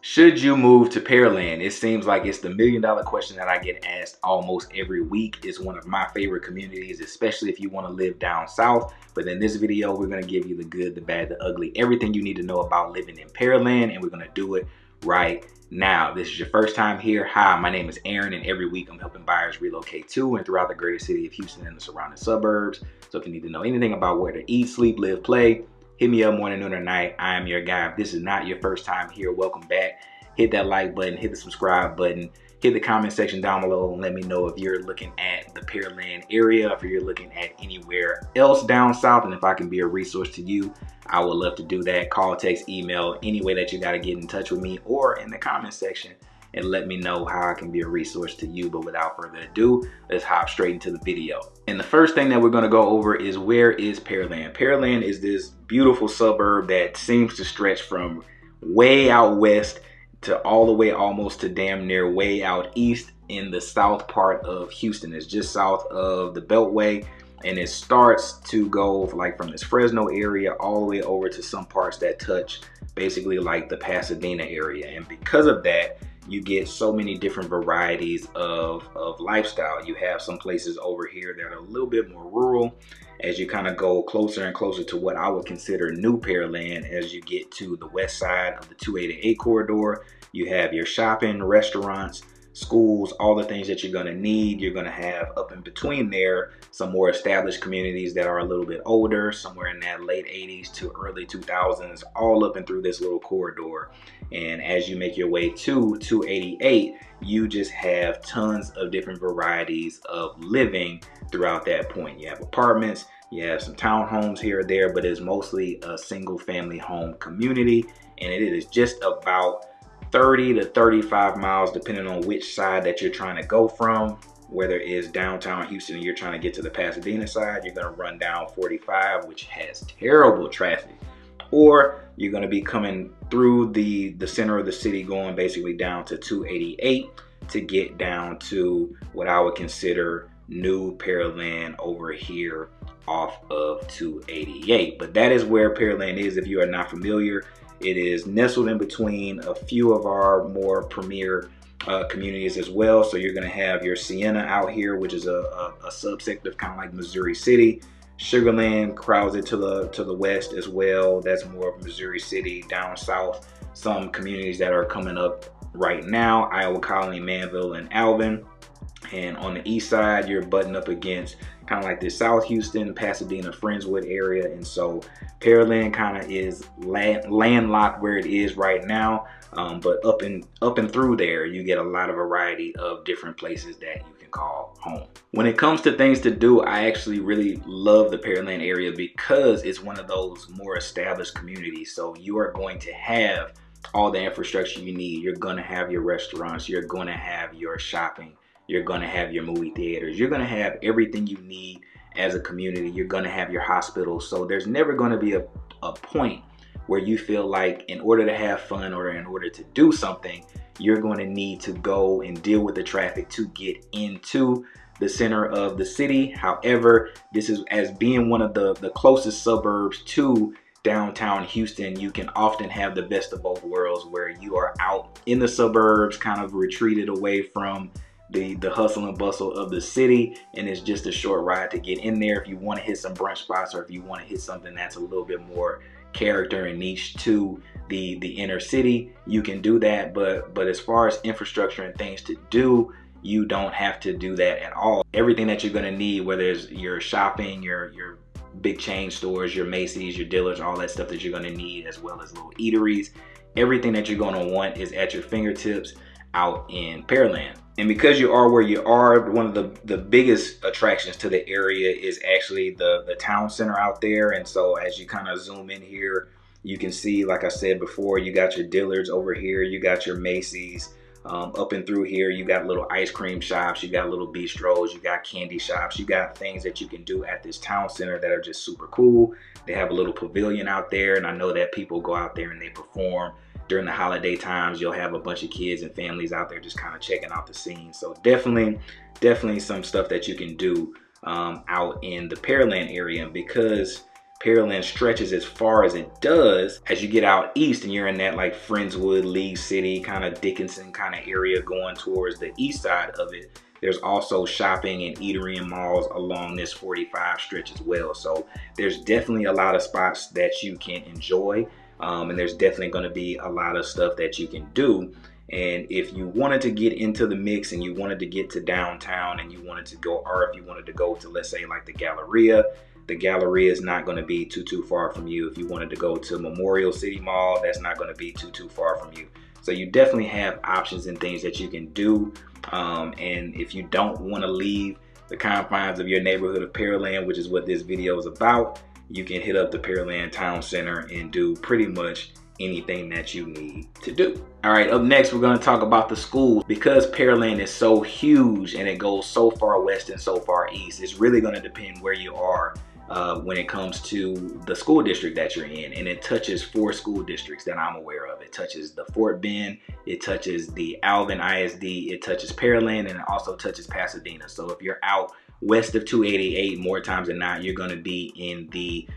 Should you move to Pearland? It seems like it's the $1,000,000 question that I get asked almost every week. It's one of my favorite communities, especially if you want to live down south. But in this video, we're going to give you the good, the bad, the ugly, everything you need to know about living in Pearland, and we're going to do it right now. This is your first time here. Hi, my name is Aaron, and every week I'm helping buyers relocate to and throughout the greater city of Houston and the surrounding suburbs. So if you need to know anything about where to eat, sleep, live, play, hit me up morning, noon, or night. I am your guy. If this is not your first time here, welcome back. Hit that like button, hit the subscribe button, hit the comment section down below and let me know if you're looking at the Pearland area, if you're looking at anywhere else down south, and if I can be a resource to you. I would love to do that. Call, text, email, any way that you got to get in touch with me, or in the comment section and let me know how I can be a resource to you. But without further ado, let's hop straight into the video. And the first thing that we're going to go over is, where is Pearland? Pearland is this beautiful suburb that seems to stretch from way out west to all the way almost to damn near way out east in the south part of Houston. It's just south of the Beltway, and it starts to go like from this Fresno area all the way over to some parts that touch basically like the Pasadena area. And because of that, you get so many different varieties of lifestyle. You have some places over here that are a little bit more rural as you kind of go closer and closer to what I would consider new Pearland. As you get to the west side of the 288 corridor, you have your shopping, restaurants, schools, all the things that you're going to need. You're going to have up in between there some more established communities that are a little bit older, somewhere in that late 80s to early 2000s, all up and through this little corridor. And as you make your way to 288, you just have tons of different varieties of living throughout that point. You have apartments, you have some townhomes here or there, but it's mostly a single family home community. And it is just about 30 to 35 miles, depending on which side that you're trying to go from. Whether it's downtown Houston and you're trying to get to the Pasadena side, you're going to run down 45, which has terrible traffic. Or you're going to be coming through the center of the city, going basically down to 288 to get down to what I would consider new Pearland over here off of 288. But that is where Pearland is. If you are not familiar, it is nestled in between a few of our more premier communities as well. So you're going to have your Sienna out here, which is a subsect of kind of like Missouri City. Sugarland crowds it to the west as well. That's more of Missouri City. Down south, some communities that are coming up right now: Iowa Colony, Manville, and Alvin. And on the east side, you're butting up against kind of like the South Houston, Pasadena, Friendswood area. And so Pearland kind of is landlocked where it is right now. But up and through there, you get a lot of variety of different places that you can call home. When it comes to things to do, I actually really love the Pearland area because it's one of those more established communities. So you are going to have all the infrastructure you need. You're going to have your restaurants. You're going to have your shopping. You're going to have your movie theaters. You're going to have everything you need as a community. You're going to have your hospitals. So there's never going to be a point where you feel like in order to have fun or in order to do something, you're going to need to go and deal with the traffic to get into the center of the city. However, this is, as being one of the closest suburbs to downtown Houston, you can often have the best of both worlds, where you are out in the suburbs, kind of retreated away from the hustle and bustle of the city, and it's just a short ride to get in there. If you want to hit some brunch spots, or if you want to hit something that's a little bit more character and niche to the inner city, you can do that. But as far as infrastructure and things to do, you don't have to do that at all. Everything that you're going to need, whether it's your shopping, your big chain stores, your Macy's, your Dillard's, all that stuff that you're going to need, as well as little eateries, everything that you're going to want is at your fingertips out in Pearland. And because you are where you are, one of the biggest attractions to the area is actually the town center out there. And so as you kind of zoom in here, you can see, like I said before, you got your Dillard's over here, you got your Macy's. Up and through here, you got little ice cream shops, you got little bistros, you got candy shops, you got things that you can do at this town center that are just super cool. They have a little pavilion out there, and I know that people go out there and they perform during the holiday times. You'll have a bunch of kids and families out there just kind of checking out the scene. So definitely some stuff that you can do out in the Pearland area. And because Pearland stretches as far as it does. As you get out east and you're in that like Friendswood, Lee City, kind of Dickinson kind of area going towards the east side of it, there's also shopping and eatery and malls along this 45 stretch as well. So there's definitely a lot of spots that you can enjoy, and there's definitely going to be a lot of stuff that you can do. And if you wanted to get into the mix and you wanted to get to downtown and you wanted to go, or if you wanted to go to, let's say, like the Galleria is not going to be too far from you. If you wanted to go to Memorial City Mall, that's not going to be too far from you. So you definitely have options and things that you can do. And if you don't want to leave the confines of your neighborhood of Pearland, which is what this video is about, you can hit up the Pearland Town Center and do pretty much anything that you need to do. All right, up next, we're going to talk about the schools. Because Pearland is so huge and it goes so far west and so far east, it's really going to depend where you are when it comes to the school district that you're in. And it touches 4 school districts that I'm aware of. It touches the Fort Bend, it touches the Alvin ISD, it touches Pearland, and it also touches Pasadena. So if you're out west of 288, more times than not, you're going to be in the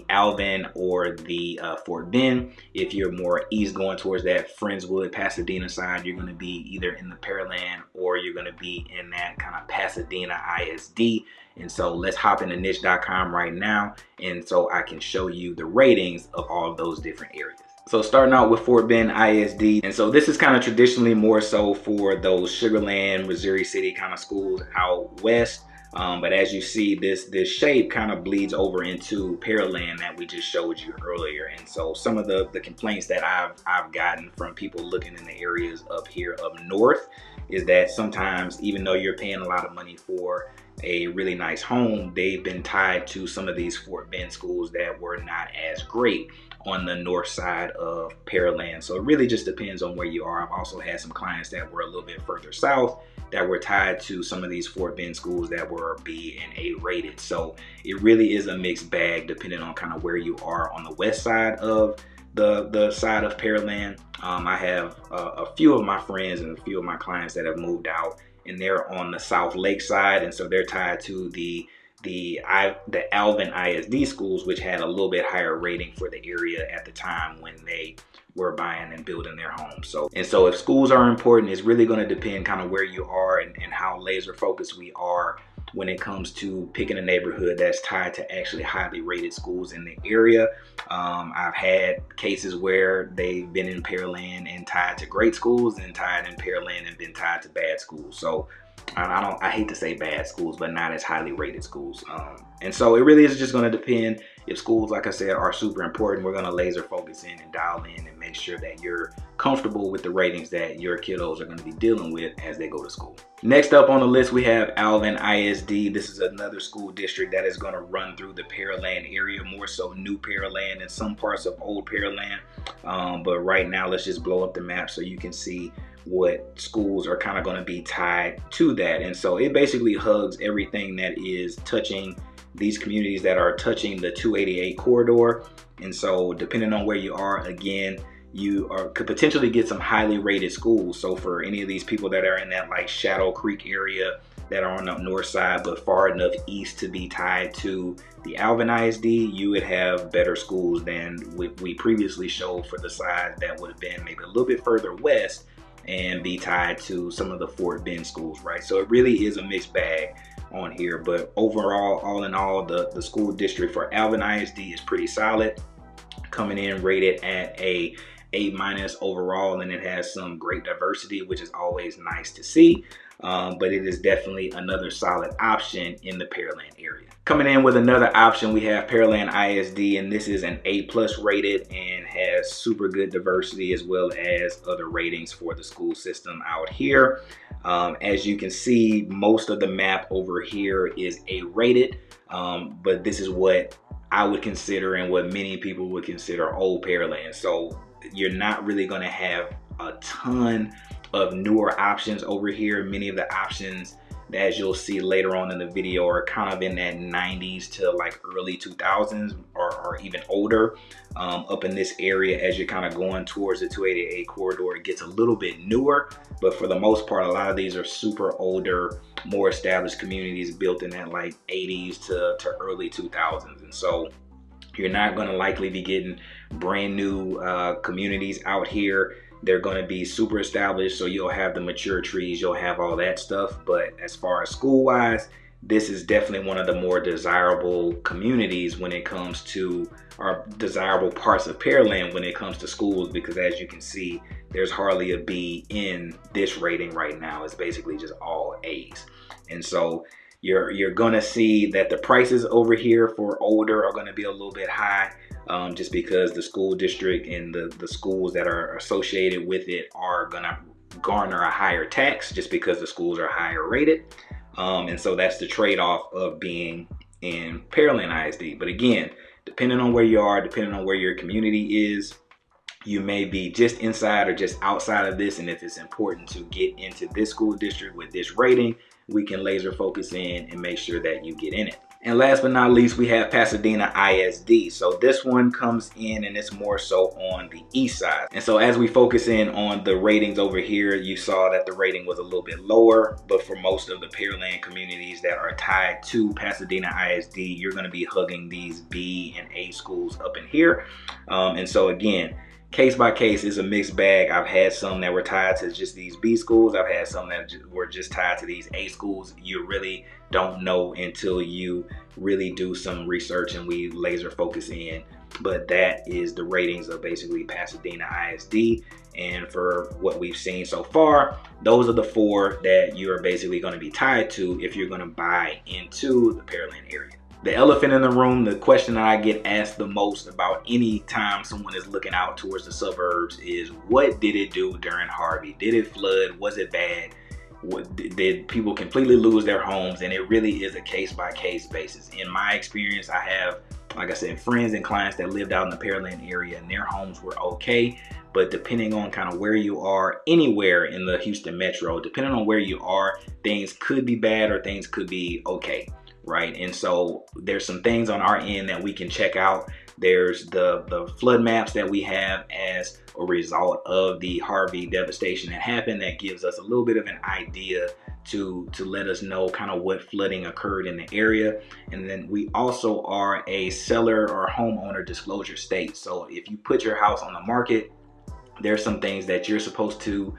Alvin or the Fort Bend. If you're more east going towards that Friendswood, Pasadena side, you're going to be either in the Pearland or you're going to be in that kind of Pasadena ISD. And so let's hop into niche.com right now, and so I can show you the ratings of all of those different areas. So starting out with Fort Bend ISD, and so this is kind of traditionally more so for those Sugar Land, Missouri City kind of schools out west. But as you see, this shape kind of bleeds over into Pearland that we just showed you earlier. And so some of the complaints that I've gotten from people looking in the areas up here up north is that sometimes, even though you're paying a lot of money for a really nice home, they've been tied to some of these Fort Bend schools that were not as great on the north side of Pearland. So it really just depends on where you are. I've also had some clients that were a little bit further south that were tied to some of these Fort Bend schools that were B and A rated. So it really is a mixed bag depending on kind of where you are on the west side of the side of Pearland. I have a few of my friends and a few of my clients that have moved out, and they're on the South Lake side, and so they're tied to the Alvin ISD schools, which had a little bit higher rating for the area at the time when they were buying and building their homes. So if schools are important, it's really going to depend kind of where you are and how laser focused we are when it comes to picking a neighborhood that's tied to actually highly rated schools in the area. I've had cases where they've been in Pearland and tied to great schools, and tied in Pearland and been tied to bad schools. So I hate to say bad schools, but not as highly rated schools. And so it really is just going to depend. If schools, like I said, are super important, we're going to laser focus in and dial in and make sure that you're comfortable with the ratings that your kiddos are going to be dealing with as they go to school. Next up on the list, we have Alvin ISD. This is another school district that is going to run through the Pearland area, more so new Pearland and some parts of old Pearland. But right now, let's just blow up the map so you can see what schools are kind of going to be tied to that. And so it basically hugs everything that is touching these communities that are touching the 288 corridor. And so depending on where you are, again, could potentially get some highly rated schools. So for any of these people that are in that like Shadow Creek area that are on the north side but far enough east to be tied to the Alvin ISD, you would have better schools than we previously showed for the side that would have been maybe a little bit further west and be tied to some of the Fort Bend schools, right? So it really is a mixed bag on here, but overall, all in all, the school district for Alvin ISD is pretty solid, coming in rated at a A- overall, and it has some great diversity, which is always nice to see. But it is definitely another solid option in the Pearland area. Coming in with another option, we have Pearland ISD, and this is an A+ rated and has super good diversity as well as other ratings for the school system out here. As you can see, most of the map over here is A rated, but this is what I would consider and what many people would consider old Pearland. So you're not really going to have a ton of newer options over here. Many of the options, as you'll see later on in the video, are kind of in that 90s to like early 2000s or even older. Up in this area, as you're kind of going towards the 288 corridor, it gets a little bit newer, but for the most part, a lot of these are super older, more established communities built in that like 80s to early 2000s. And so You're not going to likely be getting brand new communities out here. They're going to be super established, so you'll have the mature trees, you'll have all that stuff. But as far as school wise, this is definitely one of the more desirable communities when it comes to, or desirable parts of Pearland when it comes to schools, because as you can see, there's hardly a B in this rating right now. It's basically just all A's. And so you're gonna see that the prices over here for older are gonna be a little bit high, just because the school district and the schools that are associated with it are gonna garner a higher tax just because the schools are higher rated. And so that's the trade-off of being in Pearland ISD. But again, depending on where you are, depending on where your community is, you may be just inside or just outside of this. And if it's important to get into this school district with this rating, we can laser focus in and make sure that you get in it. And last but not least, we have Pasadena ISD. So this one comes in and it's more so on the east side. And so as we focus in on the ratings over here, you saw that the rating was a little bit lower, but for most of the Pearland communities that are tied to Pasadena ISD, you're gonna be hugging these B and A schools up in here. And so again, case by case is a mixed bag. I've had some that were tied to just these B schools. I've had some that were just tied to these A schools. You really don't know until you really do some research and we laser focus in. But that is the ratings of basically Pasadena ISD. And for what we've seen so far, those are the 4 that you are basically going to be tied to if you're going to buy into the Pearland area. The elephant in the room, the question that I get asked the most about any time someone is looking out towards the suburbs is, what did it do during Harvey? Did it flood? Was it bad? Did people completely lose their homes? And it really is a case-by-case basis. In my experience, I have, like I said, friends and clients that lived out in the Pearland area and their homes were okay. But depending on kind of where you are, anywhere in the Houston metro, depending on where you are, things could be bad or things could be okay. Right, and so there's some things on our end that we can check out. There's the flood maps that we have as a result of the Harvey devastation that happened, that gives us a little bit of an idea to let us know kind of what flooding occurred in the area. And then we also are a seller or homeowner disclosure state. So if you put your house on the market, there's some things that you're supposed to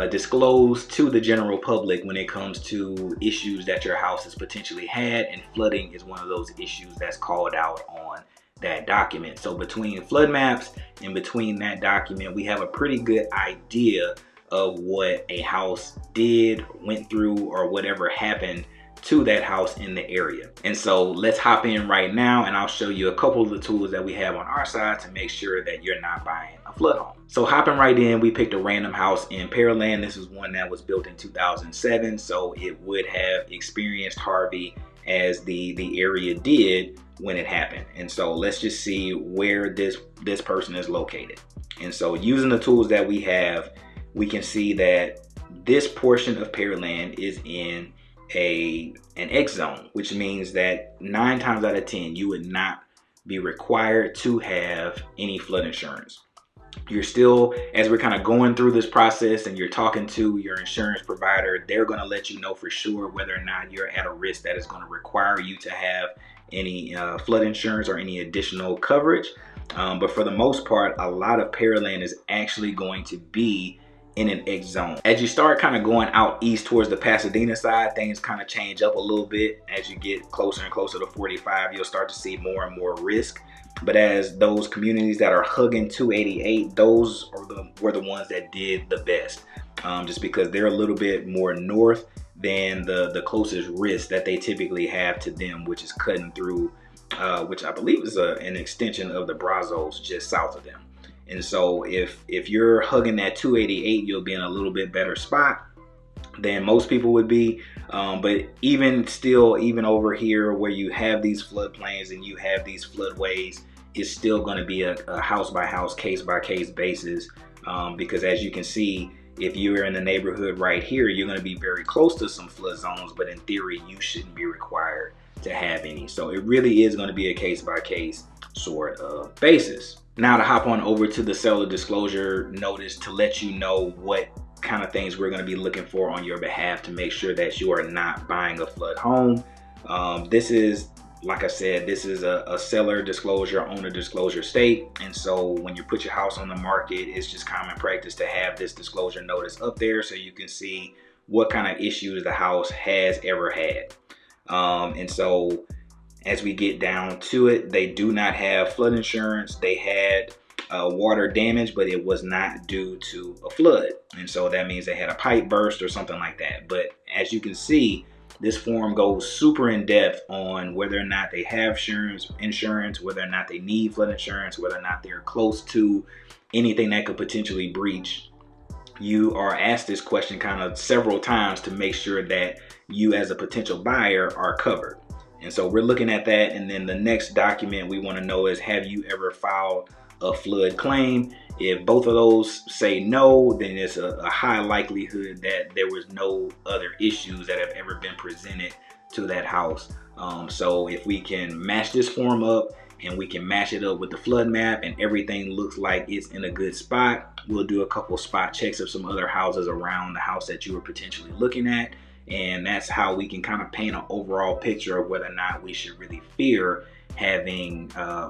disclose to the general public when it comes to issues that your house has potentially had, and flooding is one of those issues that's called out on that document. So between flood maps and between that document, we have a pretty good idea of what a house did, went through, or whatever happened to that house in the area. And so let's hop in right now and I'll show you a couple of the tools that we have on our side to make sure that you're not buying a flood home. So hopping right in, we picked a random house in Pearland. This is one that was built in 2007, so it would have experienced Harvey as the area did when it happened. And so let's just see where this person is located. And so using the tools that we have, we can see that this portion of Pearland is in an X zone, which means that 9 times out of 10 you would not be required to have any flood insurance. You're still, as we're kind of going through this process and you're talking to your insurance provider, they're going to let you know for sure whether or not you're at a risk that is going to require you to have any flood insurance or any additional coverage. But for the most part, a lot of Pearland is actually going to be in an X zone. As you start kind of going out east towards the Pasadena side, things kind of change up a little bit. As you get closer and closer to 45, you'll start to see more and more risk. But as those communities that are hugging 288, those were the ones that did the best, just because they're a little bit more north than the closest risk that they typically have to them, which is cutting through, which I believe is an extension of the Brazos just south of them. And so if you're hugging that 288, you'll be in a little bit better spot than most people would be. But even still, even over here where you have these floodplains and you have these floodways, it's still going to be a house by house, case by case basis. Because as you can see, if you're in the neighborhood right here, you're going to be very close to some flood zones, but in theory, you shouldn't be required to have any. So it really is going to be a case by case sort of basis. Now to hop on over to the seller disclosure notice to let you know what kind of things we're going to be looking for on your behalf to make sure that you are not buying a flood home. This is Like I said, this is a seller disclosure, owner disclosure state. And so when you put your house on the market, it's just common practice to have this disclosure notice up there so you can see what kind of issues the house has ever had. And so as we get down to it, they do not have flood insurance. They had water damage, but it was not due to a flood. And so that means they had a pipe burst or something like that. But as you can see, this form goes super in depth on whether or not they have insurance, whether or not they need flood insurance, whether or not they're close to anything that could potentially breach. You are asked this question kind of several times to make sure that you as a potential buyer are covered. And so we're looking at that. And then the next document we want to know is, have you ever filed a flood claim? If both of those say no, then it's a high likelihood that there was no other issues that have ever been presented to that house. So if we can match this form up and we can match it up with the flood map and everything looks like it's in a good spot, we'll do a couple spot checks of some other houses around the house that you were potentially looking at. And that's how we can kind of paint an overall picture of whether or not we should really fear having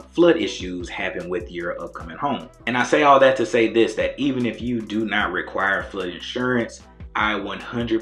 flood issues happen with your upcoming home. And I say all that to say this, that even if you do not require flood insurance, I 100%,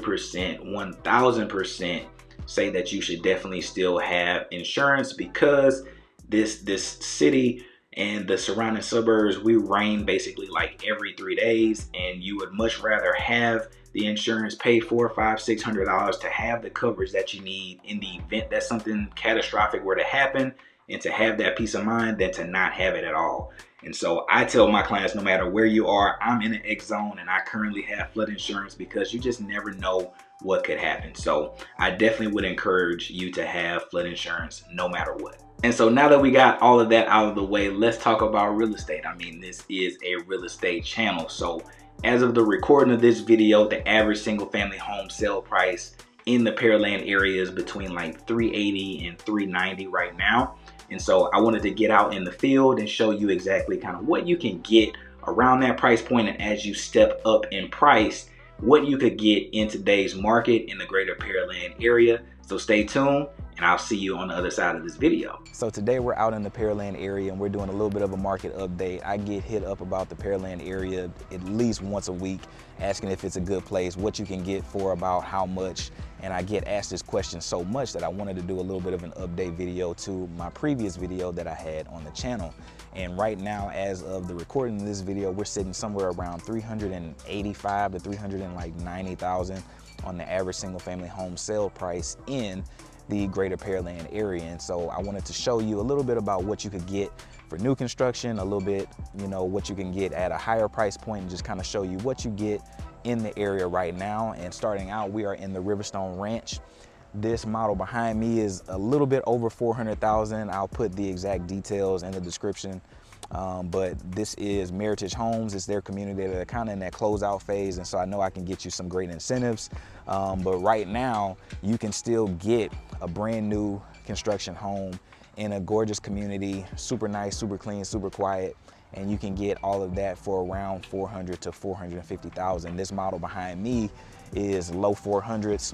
1000% say that you should definitely still have insurance, because this city and the surrounding suburbs, we rain basically like every 3 days, and you would much rather have the insurance pay $400, $500, $600 to have the coverage that you need in the event that something catastrophic were to happen, and to have that peace of mind than to not have it at all. And so I tell my clients, no matter where you are, I'm in an X zone and I currently have flood insurance, because you just never know what could happen. So I definitely would encourage you to have flood insurance no matter what. And so now that we got all of that out of the way, let's talk about real estate. I mean, this is a real estate channel. So as of the recording of this video, the average single family home sale price in the Pearland area is between like $380 and $390 right now. And so I wanted to get out in the field and show you exactly kind of what you can get around that price point, and as you step up in price, what you could get in today's market in the greater Pearland area. So stay tuned, and I'll see you on the other side of this video. So today we're out in the Pearland area and we're doing a little bit of a market update. I get hit up about the Pearland area at least once a week, asking if it's a good place, what you can get for about how much. And I get asked this question so much that I wanted to do a little bit of an update video to my previous video that I had on the channel. And right now, as of the recording of this video, we're sitting somewhere around 385 to 390,000 on the average single family home sale price in the greater Pearland area. And so I wanted to show you a little bit about what you could get for new construction, a little bit, you know, what you can get at a higher price point, and just kind of show you what you get in the area right now. And starting out, we are in the Riverstone Ranch. This model behind me is a little bit over 400,000. I'll put the exact details in the description. But this is Meritage Homes. It's their community. They're kind of in that closeout phase, and so I know I can get you some great incentives. But right now, you can still get a brand new construction home in a gorgeous community, super nice, super clean, super quiet, and you can get all of that for around 400 to 450,000. This model behind me is low 400s,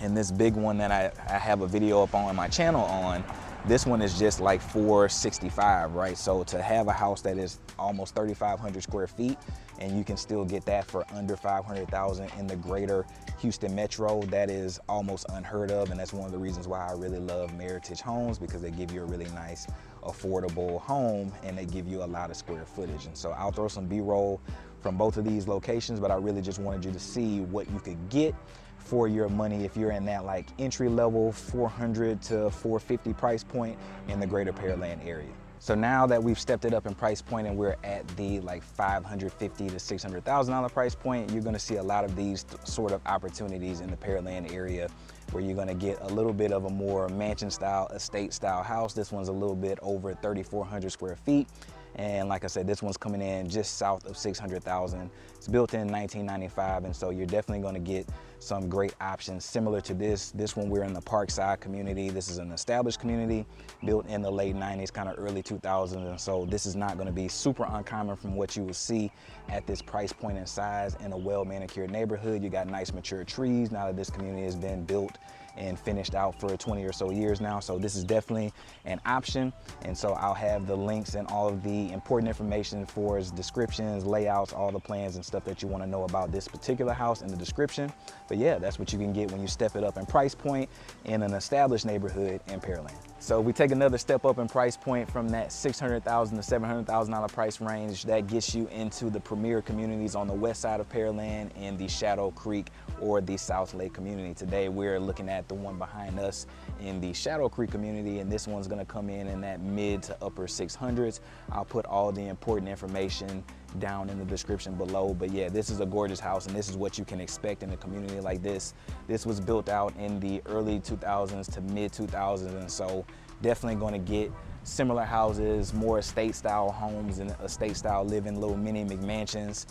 and this big one that I have a video up on my channel on, this one is just like 465, right? So to have a house that is almost 3,500 square feet, and you can still get that for under 500,000 in the greater Houston metro, that is almost unheard of. And that's one of the reasons why I really love Meritage Homes, because they give you a really nice, affordable home, and they give you a lot of square footage. And so I'll throw some B-roll from both of these locations, but I really just wanted you to see what you could get for your money if you're in that like entry level 400 to 450 price point in the greater Pearland area. So now that we've stepped it up in price point and we're at the like $550,000 to $600,000 price point, you're gonna see a lot of these sort of opportunities in the Pearland area, where you're gonna get a little bit of a more mansion style, estate style house. This one's a little bit over 3,400 square feet. And like I said, this one's coming in just south of 600,000. It's built in 1995, and so you're definitely gonna get some great options similar to this. This one, we're in the Parkside community. This is an established community built in the late 90s, kind of early 2000s. And so this is not gonna be super uncommon from what you will see at this price point and size in a well-manicured neighborhood. You got nice mature trees now that this community has been built and finished out for 20 or so years now. So this is definitely an option. And so I'll have the links and all of the important information for descriptions, layouts, all the plans and stuff that you want to know about this particular house in the description. But yeah, that's what you can get when you step it up in price point in an established neighborhood in Pearland. So we take another step up in price point from that $600,000 to $700,000 price range. That gets you into the premier communities on the west side of Pearland in the Shadow Creek or the South Lake community. Today we're looking at the one behind us in the Shadow Creek community, and this one's gonna come in that mid to upper 600s. I'll put all the important information down in the description below. But yeah, this is a gorgeous house, and this is what you can expect in a community like this. This was built out in the early 2000s to mid 2000s, and so definitely going to get similar houses, more estate style homes and estate style living, little mini McMansions,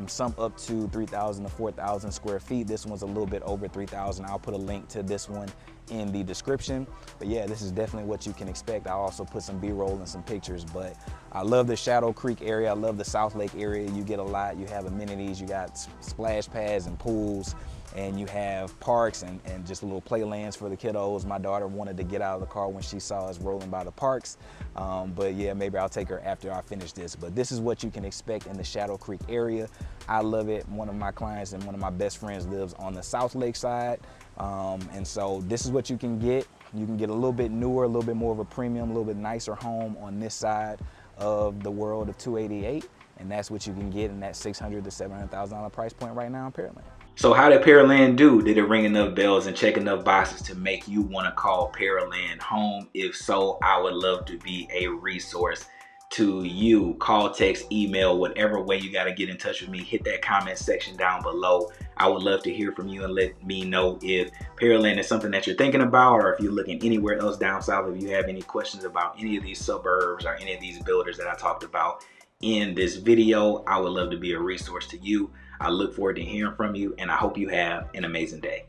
some up to 3,000 to 4,000 square feet. This one's a little bit over 3,000. I'll put a link to this one in the description. But yeah, this is definitely what you can expect. I'll also put some B-roll and some pictures. But I love the Shadow Creek area. I love the South Lake area. You get a lot. You have amenities. You got splash pads and pools, and you have parks and just little playlands for the kiddos. My daughter wanted to get out of the car when she saw us rolling by the parks. But yeah, maybe I'll take her after I finish this. But this is what you can expect in the Shadow Creek area. I love it. One of my clients and one of my best friends lives on the South Lake side. And so this is what you can get. You can get a little bit newer, a little bit more of a premium, a little bit nicer home on this side of the world of 288. And that's what you can get in that $600,000 to $700,000 price point right now in Pearland. So how did Pearland do? Did it ring enough bells and check enough boxes to make you want to call Pearland home? If so, I would love to be a resource to you. Call, text, email, whatever way you got to get in touch with me. Hit that comment section down below. I would love to hear from you and let me know if Pearland is something that you're thinking about, or if you're looking anywhere else down south. If you have any questions about any of these suburbs or any of these builders that I talked about in this video, I would love to be a resource to you. I look forward to hearing from you, and I hope you have an amazing day.